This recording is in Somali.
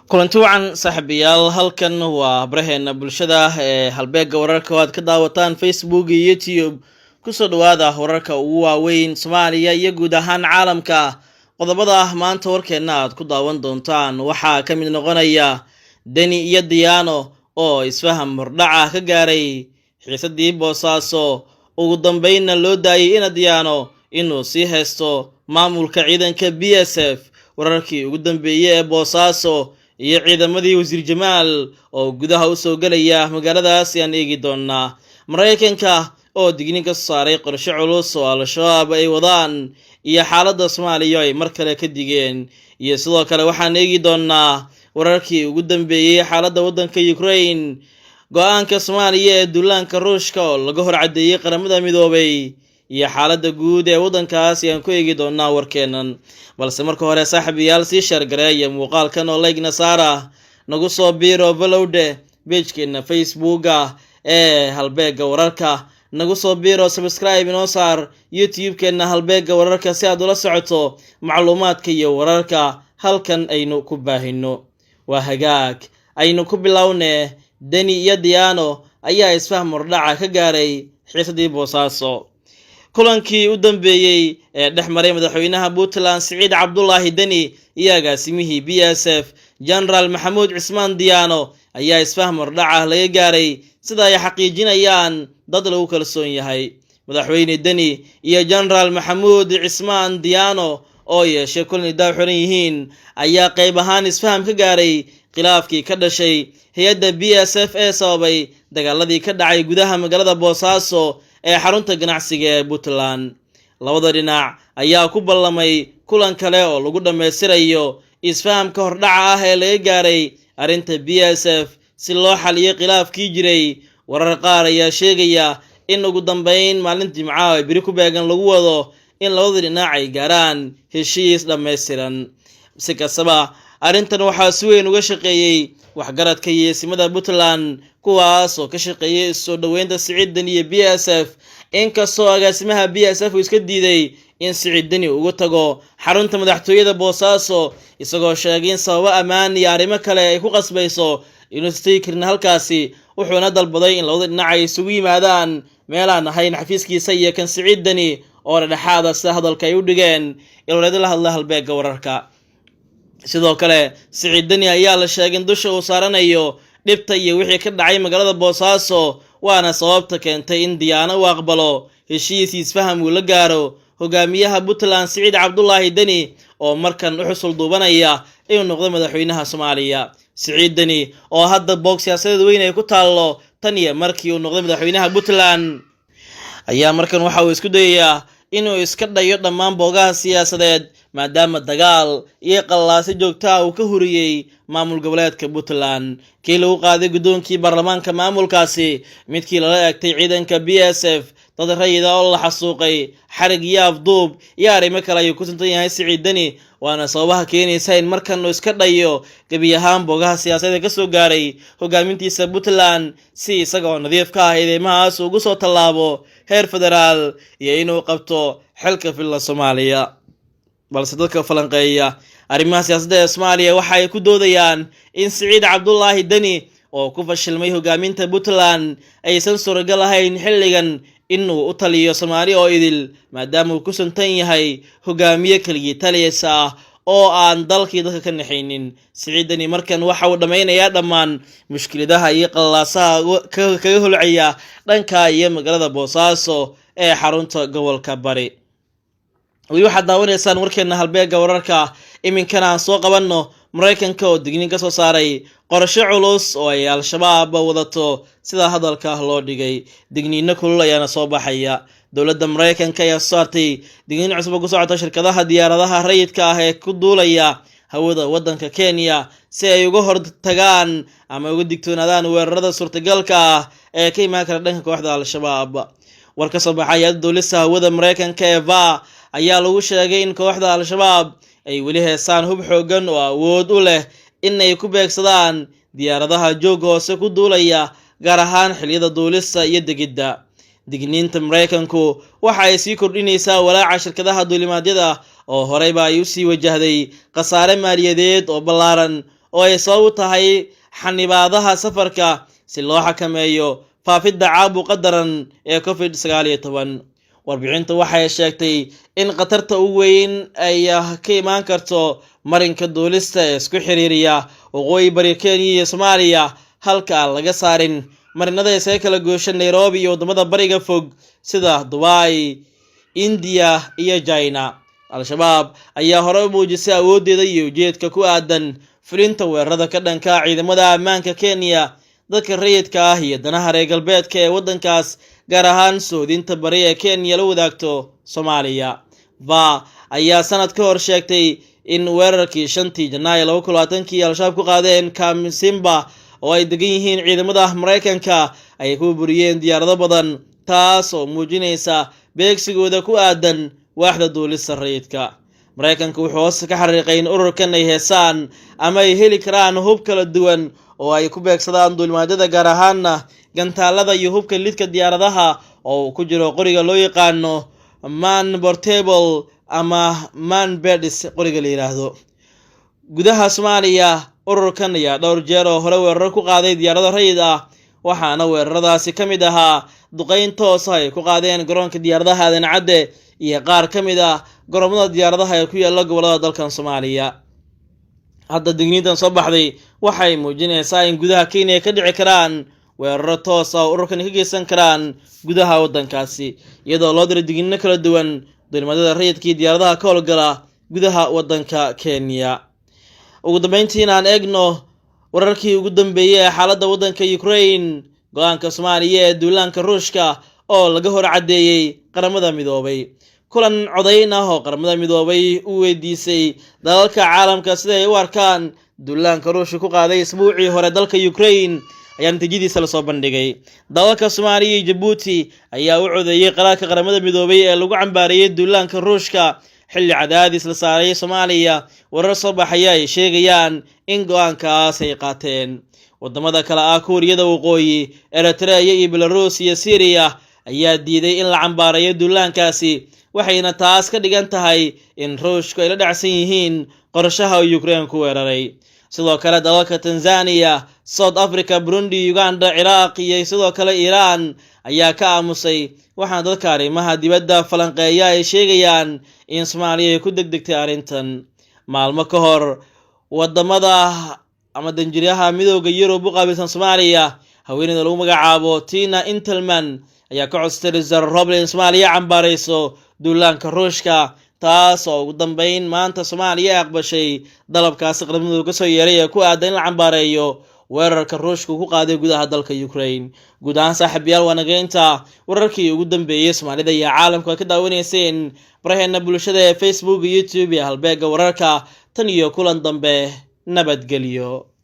kulanti wacan saaxiibayaal halkan waa baraheena bulshada ee halbeega wararka oo aad ka daawataan Facebook iyo YouTube kusoo dhawaada wararka ugu waaweyn Soomaaliya iyo guud ahaan caalamka. qodobada maanta warkeena aad ku daawan doontaan waxaa ka mid noqonaya Deni iyo Diano oo isfaham hordhaca ka gaaray xiisadii Boosaaso, ugu dambeynna loo daayay in Diano inuu sii haysto maamulka ciidanka BSF. wararkii ugu dambeeyay ee Boosaaso iyo ciidamadii wasiir Jamaal oo gudaha u soo galaya magaaladaas ayaan eegi doonaa. Mareykanka oo digniin ka saaray qorshe culus oo Al-Shabaab ay wadaan iyo xaaladda Soomaaliya ay mar kale ka digeen, iyo sidoo kale waxaan eegi doonaa wararkii ugu dambeeyay xaaladda waddanka Ukraine, go'aanka Soomaaliya ee duulaanka Ruushka oo laga hor cadeeyay qaramada midoobay, iyo xaaladda guud ee waddankaas ayaan ku eegi doonaa warkeenan. balse marka hore saaxiibayaal sii share gareeya muuqaalkan oo like na saara, nagu soo biiro followde page-keena Facebook ee halbeega wararka, nagu soo biiro subscribe inoo saar YouTube-keena halbeega wararka si aad ula socoto macluumaadka iyo wararka halkan aynu ku baahino. waa hagaag aynu ku bilownee Deni iyo Diano ayaa isfaham hordhaca ka gaaray xiisadii Boosaaso. kulankii u dambeeyay ee dhexmaray madaxweynaha Puntland Siciid Cabdullaahi Deni iyo agaasimihii BSF General Maxamuud Cismaan Diano ayaa isfaham hordhaca laga gaaray sida ay xaqiijinayaan dad lagu kalsoon yahay. madaxweyne Deni iyo General Maxamuud Cismaan Diano oo yeeshay kulan iddaa xiran yihiin ayaa qayb ahaan isfaham ka gaaray khilaafkii ka dhashay hay'adda BSF ee sababay dagaaladii ka dhacay gudaha magaalada Boosaaso ee xarunta ganacsiga ee Puntland. labada dhinac ayaa ku ballamay kulan kale oo lagu dhameystirayo isfahamka hordhaca ee laga gaaray arrinta BSF si loo xaliyo khilaafkii jiray. warar qaar ayaa sheegaya in ugu dambeyn maalinta Jimcaha biri ku beegan lagu wado in labada dhinac ay gaaraan heshiis dhameystiran. si kastaba arrintan waxaa si weyn uga shaqeeyay waxgaradka yeesimada Puntland, kuwaas oo ka shaqeeyay soo dhaweynta Siciid Deni iyo BSF, inkastoo agaasimaha BSF uu iska diiday in Siciid Deni ugu tago xarunta madaxtooyada Boosaaso, isagoo sheegay in sababo ammaan iyo arrimo kale ay ku qasbayso inuu istagi karin halkaasi. wuxuuna dalbaday in labada dhinac ay isugu yimaadaan meel aan ahayn xafiiskiisa iyo kan Siciid Deni oo dhexaada sida hadalka ay u dhigeen ilaa la hadla halbeega wararka. sidoo kale Siciid Deni ayaa la sheegay in dusha uu saaranayo dhibta iyo wixii ka dhacay magaalada Boosaaso, waana sababta keentay in Diano uu aqbalo heshiis isfaham uu la gaaro hogaamiyaha Puntland Siciid Cabdullaahi Deni oo markan u xusul duubanaya inuu noqdo madaxweynaha Soomaaliya. Siciid Deni oo hadda boog siyaasadeed weyn ay ku taalo tan iyo markii uu noqday madaxweynaha Puntland ayaa markan waxa uu isku dayayaa inuu iska dhayo dhammaan boogaha siyaasadeed, maadaama dagaal iyo qallaasi joogto ah uu ka huriyay maamul goboleedka Puntland. kii lagu qaaday gudoonkii baarlamaanka maamulkaasi, midkii lala eegtay ciidanka BSF, dad rayid ah oo la xasuuqay, xarig iyo afduub iyo arrimo kale ayuu ku suntan yahay Siciid Deni, waana sababaha keenaysa in markan uu iska dhayo gebi ahaan boogaha siyaasadeed ka soo gaaray hogaamintiisa Puntland, si isagoo nadiif ka ah eedeymahaas ugu soo tallaabo heer federaal iyo inuu qabto xilka filla Soomaaliya. balse dadka falanqeeya arrimaha siyaasadda ee Soomaaliya waxa ay ku doodayaan in Siciid Cabdullaahi Deni oo ku fashilmay hogaaminta Puntland aysan suuragal ahayn xilligan inuu u taliyo Soomaaliya oo idil, maadaama uu ku suntan yahay hogaamiye keligii taliyaysa ah oo aan dalkii dadka ka naxaynin. Siciid Deni markan waxa uu dhameynayaa dhammaan mushkiladaha iyo qallaasaha kaga holcaya dhanka iyo magaalada Boosaaso ee xarunta gobolka Bari. waxaad daawanaysaan warkeena halbeega wararka. iminkana aan soo qabanno Mareykanka oo digniin ka soo saaray qorshe culus oo ay Al-Shabaab wadato sida hadalka loo dhigay. digniino kulul ayaana soo baxaya. dowladda Mareykanka ayaa saartay digniin cusub oo ku socota shirkadaha diyaaradaha rayidka ah ee ku duulaya hawada waddanka Kenya si ay uga hortagaan ama uga digtoonaadaan weerarada suurtagalka ah ee ka imaan kara dhanka kooxda Al-Shabaab. war ka soo baxaya dowladda hawada Mareykanka ee VA ayaa lagu sheegay in kooxda Al-Shabaab ay weli heesaan hub xoogan oo awood u leh in ay ku beegsadaan diyaaradaha jooga hoose ku duulaya, gaar ahaan xilliyada duulista iyo degidda. digniinta Mareykanku waxa ay sii kordhinaysaa walaaca shirkadaha duulimaadyada oo horeyba ay u sii wajahday khasaare maaliyadeed oo ballaaran oo ay sabab u tahay xanibaadaha safarka si loo xakameeyo faafidda caabuqa daran ee COVID-19. warbixintu waxay sheegtay in khatarta ugu weyn ay ka imaan karto marinka duulista ee isku xiriiriya waqooyi bari Kenya iyo Soomaaliya halka aan laga saarin marinada isaga kala goosha Nairobi iyo wadamada bariga fog sida Dubai, India iyo China. Al-Shabaab ayaa hore u muujisay awoodeeda iyo ujeedka ku aadan fulinta weerarada ka dhanka ciidamada ammaanka Kenya, dadka rayidka ah iyo danaha reer galbeedka ee wadankaas, gaar ahaan soodinta bari ee Kenya la wadaagto Soomaaliya. ayaa sanad ka hor sheegtay in weerarkii 5 Janaayo 2020 Al-Shabaab ku qaadeen Kamsimba oo ay degan yihiin ciidamada Mareykanka ay ku buriyeen diyaarado badan, taas oo muujinaysa beegsigooda ku aadan waaxda duulista rayidka. Mareykanka wuxuu hoos ka xariiqay in ururkan ay heesaan ama ay heli karaan hub kala duwan oo ay ku beegsadaan duulimaadada, gaar ahaan gantaalada iyo hubka lidka diyaaradaha oo ku jiro qoriga loo yaqaano man portable ama man birds qoriga la yiraahdo. gudaha Soomaaliya ururkan ayaa dhowr jeer oo hore weerar ku qaaday diyaarado rayid ah, waxaana weeraradaasi ka mid ahaa duqeyn toos ah ay ku qaadeen garoonka diyaaradaha Aadan Cadde iyo qaar ka mid ah garoomada diyaaradaha ee ku yaala gobolada dalkan Soomaaliya. hadda digniintan soo baxday waxay muujinaysaa in gudaha Kenya ka dhici karaan weeraro toos ah oo ururkan ka geysan karaan gudaha wadankaasi, iyadoo loo diray digniino kala duwan duulimaadada rayidka iyo diyaaradaha ka howlgala gudaha wadanka Kenya. ugu dambeyntiina aan eegno wararkii ugu dambeeyay ee xaaladda wadanka Ukraine. go'aanka Soomaaliya ee duulaanka Ruushka oo laga hor cadeeyay qaramada midoobay. kulan codayn ah oo qaramada midoobay u weydiisay dalalka caalamka sida ay u arkaan duulaanka Ruushka ku qaaday isbuucii hore dalka Ukraine ayaa natiijadiisa la soo bandhigay. dalalka Soomaaliya iyo Djibouti ayaa u codeeyay qaraarka qaramada midoobay ee lagu cambaarayay duulaanka Ruushka xilli cadaadis la saaray Soomaaliya. warar soo baxaya ay sheegayaan in go'aankaas ay qaateen wadamada kale ah Kuuriyada Waqooyi, Eritrea iyo Belarus iyo Syria ayaa diiday in la cambaarayo duulaankaasi, waxayna taas ka dhigan tahay in Ruushku ay la dhacsan yihiin qorshaha Ukraine ku weeraray. sidoo kale dalalka Tanzania, South Africa, Burundi, Uganda, Iraq iyo sidoo kale Iran ayaa ka aamusay, waxaana dadka arrimaha dibadda falanqeeya ay sheegayaan in Soomaaliya ay ku degdegtay arrintan. maalmo ka hor wadamada ama danjiraha midowga Yurub u qaabilsan Soomaaliya, haweeneyda lagu magacaabo Tina Intelman ayaa ka codsatay Ra'iisul Roble in Soomaaliya cambaarayso duulaanka Ruushka, taas oo ugu dambeyn maanta Soomaaliya aqbashay dalabkaasi qaramada ka soo yeeray ee ku aadan in la cambaareeyo weerarka Ruushka ku qaaday gudaha dalka Ukraine. guud ahaan saaxiibayaal waa nageynta wararkii ugu dambeeyay Soomaalida iyo caalamka ka daawanayseen baraheena bulshada ee Facebook iyo YouTube ee halbeega wararka. tan iyo kulan dambe, nabadgelyo.